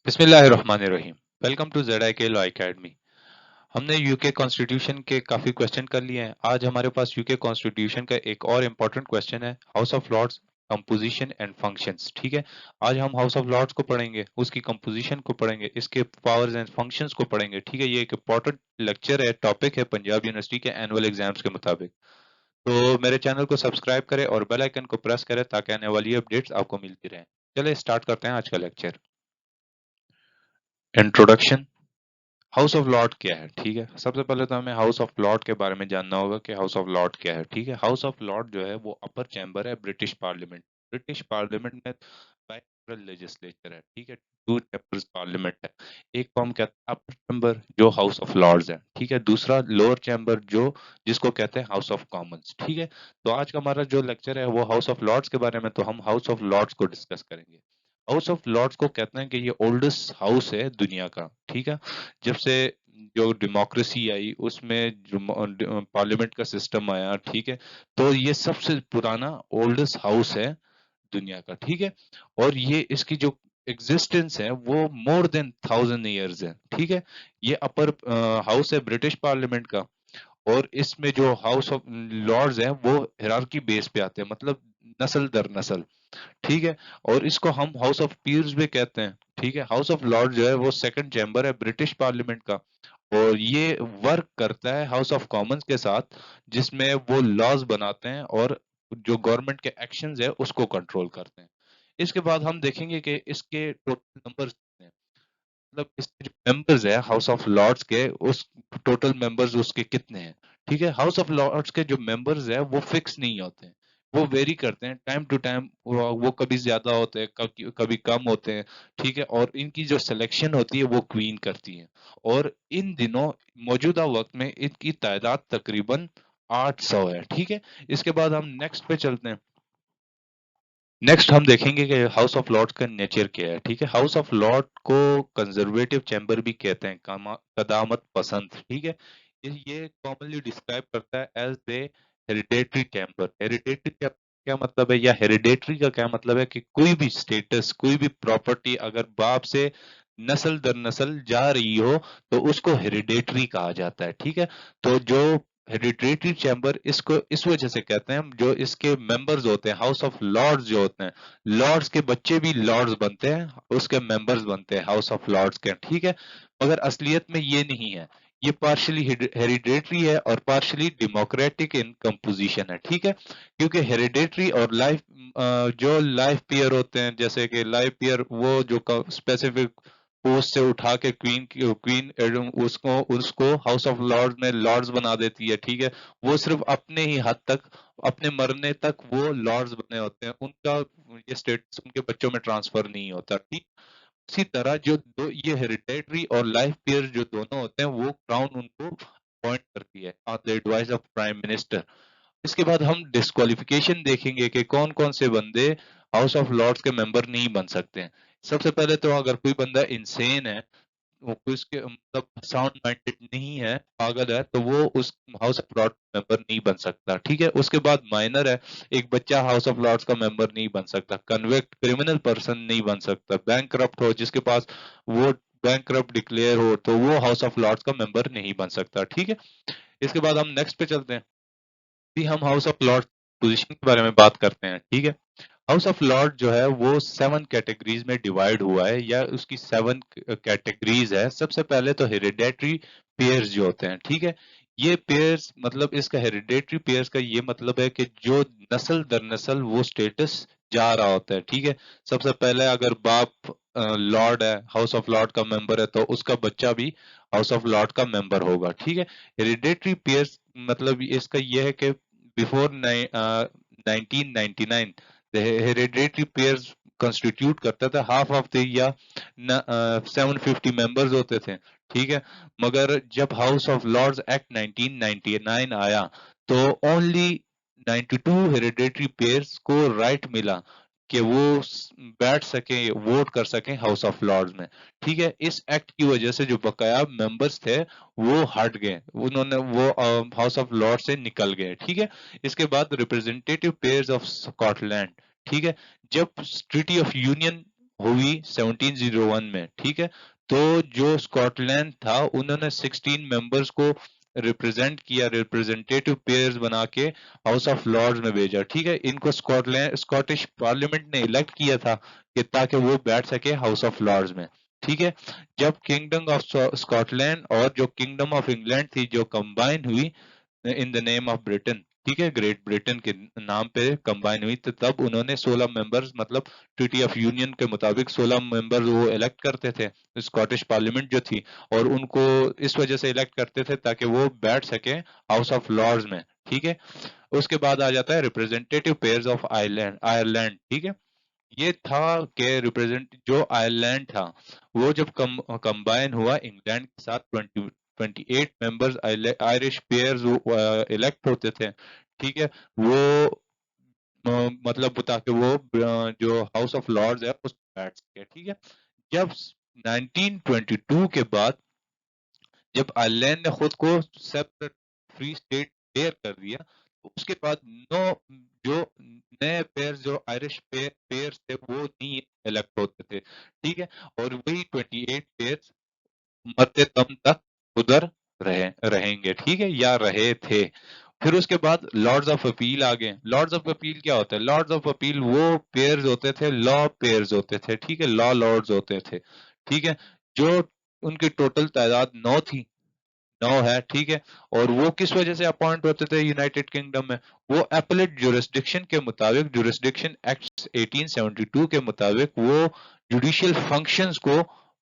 बिस्मिल्लाहिर्रहमानिर्रहीम। Welcome to ZIK law academy. हमने UK constitution के काफी क्वेश्चन कर लिए हैं। आज हमारे पास यूके कॉन्स्टिट्यूशन का एक और इम्पोर्टेंट क्वेश्चन है, House of Lords composition and functions. ठीक है, आज हम हाउस ऑफ लॉर्ड्स को पढ़ेंगे, उसकी कंपोजिशन को पढ़ेंगे, इसके पावर्स एंड फंक्शंस को पढ़ेंगे। ठीक है, ये एक इम्पोर्टेंट लेक्चर है, टॉपिक है पंजाब यूनिवर्सिटी के एनुअल एग्जाम्स के मुताबिक। तो मेरे चैनल को सब्सक्राइब करें और बेल आइकन को प्रेस करें ताकि आने वाली अपडेट्स आपको मिलती रहें। चलिए स्टार्ट करते हैं आज का lecture. Introduction. House of Lord क्या है? ठीक है, सबसे पहले तो हमें हाउस ऑफ लॉर्ड के बारे में जानना होगा कि हाउस ऑफ लॉर्ड क्या है। ठीक है, हाउस ऑफ लॉर्ड जो है वो अपर चैम्बर है ब्रिटिश पार्लियामेंट। ब्रिटिश पार्लियामेंट में बाइकैमरल लेजिस्लेचर है। ठीक है, टू चैम्बर्स पार्लियामेंट है। एक को हम कहते हैं अपर चैम्बर जो हाउस ऑफ लॉर्ड्स है। ठीक है, दूसरा लोअर चैम्बर जो जिसको कहते हैं हाउस ऑफ कॉमन्स। ठीक है, तो आज का हमारा जो लेक्चर है वो हाउस ऑफ लॉर्ड्स के बारे में, तो हम हाउस ऑफ लॉर्ड्स को डिस्कस करेंगे। हाउस ऑफ लॉर्ड्स को कहते हैं कि ये ओल्डेस्ट हाउस है दुनिया का। ठीक है, जब से जो डेमोक्रेसी आई उसमें जो पार्लियामेंट का सिस्टम आया, ठीक है, तो ये सबसे पुराना ओल्डेस्ट हाउस है दुनिया का। ठीक है, और ये इसकी जो एग्जिस्टेंस है वो मोर देन 1000 ईयर्स है। ठीक है, ये अपर हाउस है ब्रिटिश पार्लियामेंट का। और इसमें जो हाउस ऑफ लॉर्ड्स हैं वो हिरार्की बेस पे आते हैं, मतलब नस्ल दर नस्ल। ठीक है, और इसको हम हाउस ऑफ पीयर्स भी कहते हैं। ठीक है, हाउस ऑफ लॉर्ड जो है वो सेकंड चैम्बर है ब्रिटिश पार्लियामेंट का। और ये वर्क करता है हाउस ऑफ कॉमन्स के साथ, जिसमें वो लॉज बनाते हैं और जो गवर्नमेंट के एक्शंस है उसको कंट्रोल करते हैं। इसके बाद हम देखेंगे कि इसके टोटल नंबर्स कितने हैं, मतलब इसके जो मेंबर्स है हाउस ऑफ लॉर्ड्स के, उस टोटल मेंबर्स उसके कितने हैं। ठीक है, हाउस ऑफ लॉर्ड्स के जो मेंबर्स है वो फिक्स नहीं होते हैं, वो वेरी करते हैं टाइम टू टाइम। वो कभी ज्यादा होते हैं, कभी कम होते हैं। ठीक है, और इनकी जो सिलेक्शन होती है वो क्वीन करती है। और इन दिनों मौजूदा वक्त में इनकी तादाद तकरीबन 800 है। ठीक है, इसके बाद हम नेक्स्ट पे चलते हैं। नेक्स्ट हम देखेंगे कि हाउस ऑफ लॉर्ड्स का नेचर क्या है। ठीक है, हाउस ऑफ लॉर्ड को कंजर्वेटिव चैम्बर भी कहते हैं, कदामत पसंद। ठीक है, ये कॉमनली डिस्क्राइब करता है as a hereditary chamber. Hereditary का क्या मतलब है, या हेरिडेटरी का क्या मतलब है कि कोई भी स्टेटस, कोई भी प्रॉपर्टी अगर बाप से नस्ल दर नस्ल जा रही हो तो उसको हेरिडेटरी कहा जाता है। ठीक है, तो जो हेरिडेटरी चैम्बर इसको इस वजह से कहते हैं, जो इसके मेंबर्स होते हैं हाउस ऑफ लॉर्ड्स जो होते हैं, लॉर्ड्स के बच्चे भी लॉर्ड्स बनते हैं, उसके मेंबर्स बनते हैं हाउस ऑफ लॉर्ड्स के। ठीक है, मगर असलियत में ये नहीं है, ये पार्शली हेरिडेटरी है और पार्शली डेमोक्रेटिक इन कंपोजिशन है। ठीक है, क्योंकि हेरिडेटरी और लाइफ जो लाइफ पीयर होते हैं, जैसे कि लाइफ पीयर वो जो स्पेसिफिक पोस्ट से उठा के क्वीन उसको उसको हाउस ऑफ लॉर्ड्स में लॉर्ड्स बना देती है। ठीक है, वो सिर्फ अपने ही हद तक, अपने मरने तक वो लॉर्ड्स बने होते हैं, उनका ये स्टेटस उनके बच्चों में ट्रांसफर नहीं होता। ठीक, इसी तरह जो दो ये हेरिडेटरी और लाइफ पीयर जो दोनों होते हैं वो क्राउन उनको अपॉइंट करती है on the advice of prime minister. इसके बाद हम डिस्क्वालिफिकेशन देखेंगे कि कौन कौन से बंदे हाउस ऑफ लॉर्ड्स के मेंबर नहीं बन सकते हैं। सबसे पहले तो अगर कोई बंदा इंसेन है, वो कोई उसके मतलब साउंड माइंडेड नहीं है, पागल है, तो वो उस हाउस ऑफ लॉर्ड मेंबर नहीं बन सकता। ठीक है, उसके बाद माइनर है, एक बच्चा हाउस ऑफ लॉर्ड्स का मेंबर नहीं बन सकता। कन्विक्ट क्रिमिनल पर्सन नहीं बन सकता। बैंक हो जिसके पास वो बैंक डिक्लेयर हो तो वो हाउस ऑफ लॉर्ड्स का मेंबर नहीं बन सकता। ठीक है, इसके बाद हम नेक्स्ट पे चलते हैं। भी हम हाउस ऑफ लॉर्ड पोजीशन के बारे में बात करते हैं। ठीक है, हाउस ऑफ लॉर्ड जो है वो 7 कैटेगरीज में डिवाइड हुआ है, या उसकी 7 कैटेगरीज है। सबसे पहले तो हेरिडेटरी पेयर्स जो होते हैं। ठीक है, ये पेयर्स मतलब इसका हेरिडेटरी पेयर्स का ये मतलब है कि जो नस्ल दर नस्ल वो स्टेटस जा रहा होता है। ठीक है, सबसे पहले अगर बाप लॉर्ड है, हाउस ऑफ लॉर्ड का मेंबर है, तो उसका बच्चा भी हाउस ऑफ लॉर्ड का मेंबर होगा। ठीक है, हेरिडेटरी पेयर्स मतलब इसका ये है कि before 1999 the hereditary pairs constitute करता था हाफ ऑफ द या 750 मेंबर्स होते थे। ठीक है, मगर जब हाउस ऑफ लॉर्ड्स एक्ट 1999 आया तो ओनली 92 हेरिडेटरी पेयर्स को राइट मिला कि वो बैठ सके, वोट कर सके हाउस ऑफ लॉर्ड्स में। ठीक है, इस एक्ट की वजह से जो बकाया मेंबर्स थे वो हट गए, उन्होंने वो हाउस ऑफ लॉर्ड से निकल गए। ठीक है, इसके बाद रिप्रेजेंटेटिव पेयर्स ऑफ स्कॉटलैंड। ठीक है, जब ट्रीटी ऑफ यूनियन हुई 1701 में, ठीक है। तो जो स्कॉटलैंड था उन्होंने 16 मेंबर्स को रिप्रेजेंट किया, रिप्रेजेंटेटिव पेयर्स बना के हाउस ऑफ लॉर्ड्स में भेजा, ठीक है। इनको स्कॉटलैंड स्कॉटिश पार्लियामेंट ने इलेक्ट किया था कि ताकि वो बैठ सके हाउस ऑफ लॉर्ड्स में, ठीक है। जब किंगडम ऑफ स्कॉटलैंड और जो किंगडम ऑफ इंग्लैंड थी जो कंबाइन हुई in the name of Britain, ठीक है, ग्रेट ब्रिटेन के नाम पे कंबाइन हुई, तो तब उन्होंने 16 मेंबर्स, मतलब ट्रीटी ऑफ यूनियन के मुताबिक 16 मेंबर्स वो इलेक्ट करते थे स्कॉटिश पार्लियामेंट जो थी, और उनको इस वजह से इलेक्ट करते थे ताकि वो बैठ सके हाउस ऑफ लॉर्ड्स में, ठीक है। उसके बाद आ जाता है representative pairs of Ireland Ireland, ठीक है। ये था कि रिप्रेजेंट जो आयरलैंड था वो जब कंबाइन हुआ इंग्लैंड के साथ, 28 मेंबर्स आयरिश पेयर्स इलेक्ट होते थे, ठीक है। वो मतलब ताकि वो जो हाउस ऑफ लॉर्ड्स है उस पर बैठ सके, ठीक है। जब 1922 के बाद जब आयरलैंड ने खुद को सेपरेट फ्री स्टेट डिक्लेयर कर दिया, तो उसके बाद नो जो नए पेयर्स जो आयरिश पेयर्स थे वो नहीं इलेक्ट होते थे, ठीक है। और वही 28 पेयर्स मरते दम तक उधर रहेंगे, ठीक है, या रहे थे। फिर उसके बाद लॉर्ड्स ऑफ अपील आ गए। लॉर्ड्स ऑफ अपील क्या होता है? लॉर्ड्स ऑफ अपील वो पेयर्स होते थे, लॉ पेयर्स होते थे, ठीक है, लॉ लॉर्ड्स होते थे, ठीक है। जो उनकी टोटल तादाद 9 थी, 9 है, ठीक है। और वो किस वजह से अपॉइंट होते थे यूनाइटेड किंगडम में? वो एपलेट जुरिस्डिक्शन के मुताबिक, जुरिस्डिक्शन एक्ट 1872 के मुताबिक वो जुडिशियल फंक्शंस को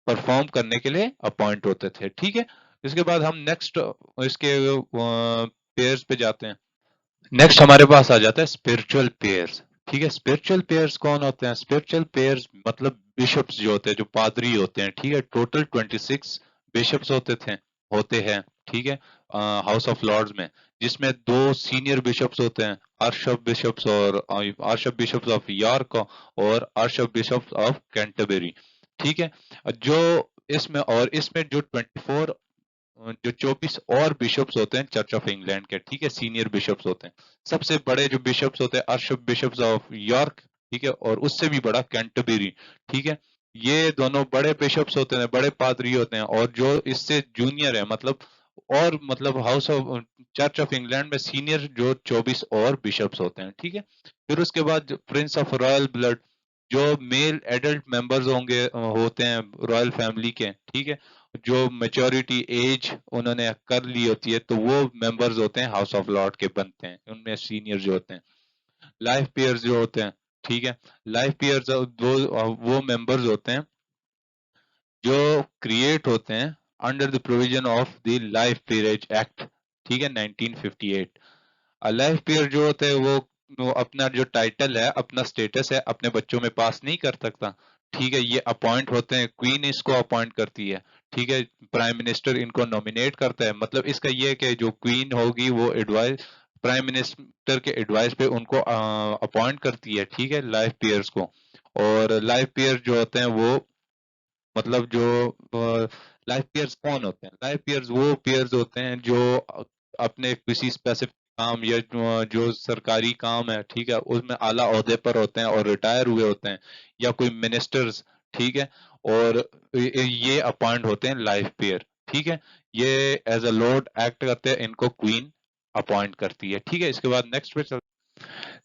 परफॉर्म करने के लिए अपॉइंट होते थे, ठीक है। इसके बाद हम नेक्स्ट इसके पेयर्स पे जाते हैं। नेक्स्ट हमारे पास आ जाता है स्पिरिचुअल पेयर्स, ठीक है। स्पिरिचुअल पेयर्स कौन होते हैं? स्पिरिचुअल पेयर्स मतलब बिशप्स जो होते हैं, जो पादरी होते हैं, ठीक है। टोटल 26 बिशप्स होते हैं, ठीक है, हाउस ऑफ लॉर्ड्स में, जिसमें 2 सीनियर बिशप्स होते हैं, आर्चबिशप्स बिशप्स और आर्चबिशप्स बिशप्स ऑफ यॉर्क और आर्चबिशप्स बिशप्स ऑफ कैंटरबरी, ठीक है। जो इसमें जो 24 जो 24 और बिशप्स होते हैं चर्च ऑफ इंग्लैंड के, ठीक है, सीनियर बिशप्स होते हैं। सबसे बड़े जो बिशप्स होते हैं आर्च बिशप्स ऑफ यॉर्क, ठीक है, और उससे भी बड़ा कैंटरबरी, ठीक है। ये दोनों बड़े बिशप्स होते हैं, बड़े पादरी होते हैं, और जो इससे जूनियर है मतलब, और मतलब house of church of England में सीनियर जो 24 और बिशप्स होते हैं, ठीक है। फिर उसके बाद प्रिंस ऑफ रॉयल ब्लड, जो मेल एडल्ट मेंबर्स होते हैं रॉयल फैमिली के, ठीक है, जो मेच्योरिटी एज उन्होंने कर ली होती है, तो वो मेंबर्स होते हैं हाउस ऑफ लॉर्ड के बनते हैं, उनमें सीनियर जो होते हैं। लाइफ पेयर्स जो होते हैं, ठीक है, लाइफ पेयर्स वो मेंबर्स होते हैं जो क्रिएट होते हैं under the provision of the life peerage act, ठीक है, 1958। लाइफ पेयर जो होते हैं वो अपना जो टाइटल है, अपना स्टेटस है, अपने बच्चों में पास नहीं कर सकता, ठीक है। ये अपॉइंट होते हैं, क्वीन इसको अपॉइंट करती है, ठीक है। प्राइम मिनिस्टर इनको नॉमिनेट करता है। मतलब इसका ये है कि जो क्वीन होगी वो एडवाइस प्राइम मिनिस्टर के एडवाइस पे उनको अपॉइंट करती है, ठीक है, लाइफ पेयर्स को। और लाइफ पेयर जो होते हैं वो मतलब जो लाइफ पेयर्स कौन होते हैं? लाइफ पेयर्स वो पेयर्स होते हैं जो अपने किसी स्पेसिफिक काम या जो सरकारी काम है, ठीक है, उसमें आला ओहदे पर होते हैं और रिटायर हुए होते हैं, या कोई मिनिस्टर्स, ठीक है, और ये अपॉइंट होते हैं लाइफ पेयर, ठीक है। ये एज अ लॉर्ड एक्ट करते हैं, इनको क्वीन अपॉइंट करती है, ठीक है। इसके बाद नेक्स्ट पे चलते हैं।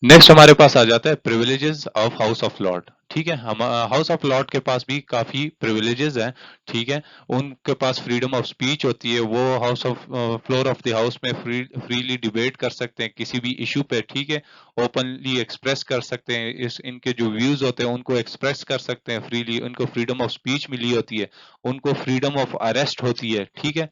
नेक्स्ट हमारे पास आ जाता है privileges of house of Lord, ठीक है। हम हाउस ऑफ लॉर्ड के पास भी काफी प्रिविलेजेस हैं, ठीक है। उनके पास फ्रीडम ऑफ स्पीच होती है, वो house of floor of the house में फ्रीली डिबेट कर सकते हैं किसी भी इशू पे, ठीक है, ओपनली एक्सप्रेस कर सकते हैं, इनके जो व्यूज होते हैं उनको एक्सप्रेस कर सकते हैं फ्रीली, उनको फ्रीडम ऑफ स्पीच मिली होती है, उनको फ्रीडम ऑफ अरेस्ट होती है, ठीक है।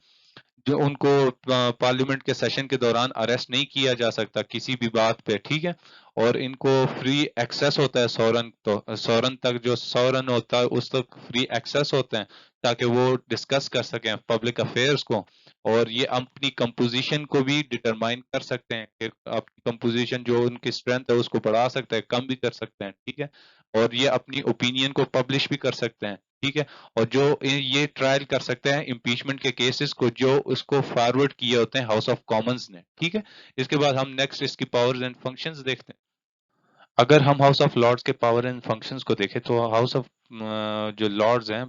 जो उनको पार्लियामेंट के सेशन के दौरान अरेस्ट नहीं किया जा सकता किसी भी बात पे, ठीक है। और इनको फ्री एक्सेस होता है सौरन तक, जो सौरन होता है उस तक फ्री एक्सेस होते हैं, ताकि वो डिस्कस कर सकें पब्लिक अफेयर्स को। और ये अपनी कंपोजिशन को भी डिटरमाइन कर सकते हैं कि अपनी कंपोजिशन जो उनकी स्ट्रेंथ है उसको बढ़ा सकते हैं, कम भी कर सकते हैं, ठीक है। और ये अपनी ओपिनियन को पब्लिश भी कर सकते हैं, ठीक है। और जो ये ट्रायल कर सकते हैं इम्पीचमेंट के केसेस को जो उसको फॉरवर्ड किए होते हैं हाउस ऑफ कॉमन्स ने, ठीक है। इसके बाद हम नेक्स्ट इसकी पावर्स एंड फंक्शंस देखते हैं। अगर हम हाउस ऑफ लॉर्ड्स के पावर एंड फंक्शंस को देखें तो हाउस ऑफ जो लॉर्ड्स हैं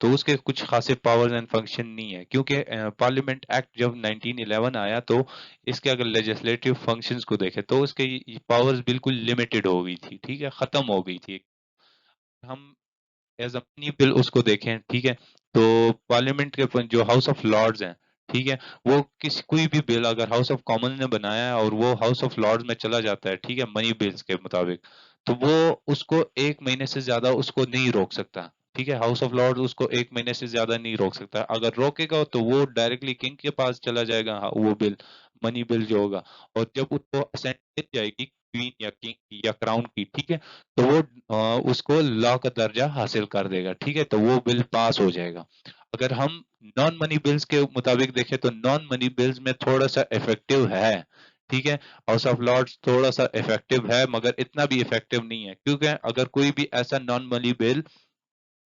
तो उसके कुछ खासे पावर्स एंड फंक्शन नहीं है, क्योंकि पार्लियामेंट एक्ट जब 1911 आया तो इसके अगर लेजिस्लेटिव फंक्शंस को देखें तो उसके पावर्स बिल्कुल लिमिटेड हो गई थी, ठीक है, खत्म हो गई थी। हम एज अपनी बिल उसको देखें, ठीक है, तो पार्लियामेंट के जो हाउस ऑफ लॉर्ड्स हैं, ठीक है, वो किसी कोई भी बिल अगर हाउस ऑफ कॉमन ने बनाया है और वो हाउस ऑफ लॉर्ड्स में चला जाता है, ठीक है, मनी बिल्स के मुताबिक, तो वो उसको 1 महीने से ज्यादा उसको नहीं रोक सकता, ठीक है, हाउस ऑफ लॉर्ड्स उसको 1 महीने से ज्यादा नहीं रोक सकता। अगर रोकेगा तो वो डायरेक्टली किंग के पास चला जाएगा, हाँ, वो बिल, मनी बिल जो होगा, और जब उसको असेंट मिल जाएगी क्वीन या किंग या क्राउन की, ठीक है, तो वो उसको लॉ का दर्जा हासिल कर देगा, ठीक है, तो वो बिल पास हो जाएगा। अगर हम नॉन मनी बिल्स के मुताबिक देखें तो नॉन मनी बिल्स में थोड़ा सा इफेक्टिव है, ठीक है, हाउस ऑफ लॉर्ड्स थोड़ा सा इफेक्टिव है मगर इतना भी इफेक्टिव नहीं है, क्योंकि अगर कोई भी ऐसा non money bill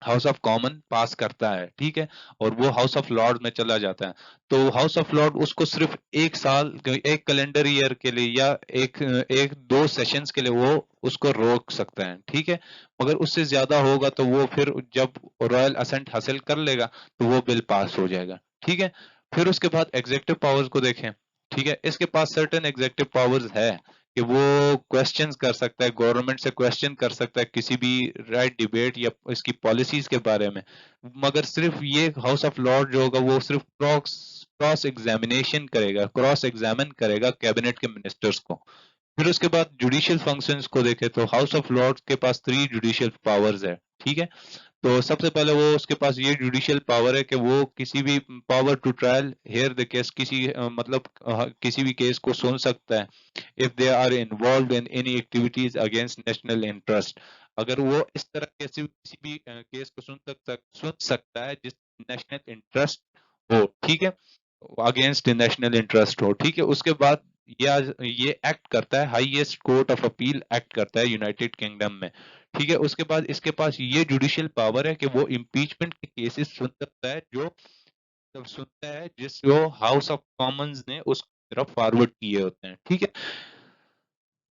House of Common pass करता है, ठीक है, और वो हाउस ऑफ लॉर्ड में चला जाता है, तो हाउस ऑफ लॉर्ड उसको सिर्फ 1 साल, एक कैलेंडर ईयर के लिए या एक एक दो सेशंस के लिए वो उसको रोक सकता है, ठीक है, मगर उससे ज्यादा होगा तो वो फिर जब रॉयल असेंट हासिल कर लेगा तो वो बिल पास हो जाएगा, ठीक है। फिर उसके बाद एग्जेक्टिव पावर्स को देखें, ठीक है, इसके पास सर्टेन एग्जेक्टिव पावर्स है कि वो क्वेश्चंस कर सकता है, गवर्नमेंट से क्वेश्चन कर सकता है किसी भी राइट डिबेट या इसकी पॉलिसीज के बारे में, मगर सिर्फ ये हाउस ऑफ लॉर्ड जो होगा वो सिर्फ क्रॉस क्रॉस एग्जामिनेशन करेगा, क्रॉस एग्जामिन करेगा कैबिनेट के मिनिस्टर्स को। फिर उसके बाद जुडिशियल फंक्शंस को देखें तो हाउस ऑफ लॉर्ड्स के पास 3 जुडिशियल पावर्स है, ठीक है, तो सबसे पहले वो उसके पास ये जुडिशियल पावर है कि वो किसी भी power to trial hear the case, किसी मतलब किसी भी केस को सुन सकता है if they are involve in any activities against national interest. अगर वो इस तरह किसी भी केस को सुन सकता है जिस नेशनल इंटरेस्ट हो, ठीक है, अगेंस्ट नेशनल इंटरेस्ट हो, ठीक है, उसके बाद ये एक्ट करता है, highest court of appeal act करता है यूनाइटेड किंगडम में, ठीक है, उसके बाद इसके पास ये जुडिशियल पावर है कि वो इम्पीचमेंट के केसेस सुन सकता है, जो सुनता है जिस जो हाउस ऑफ कॉमन्स ने उस तरफ फॉरवर्ड किए होते हैं, ठीक है।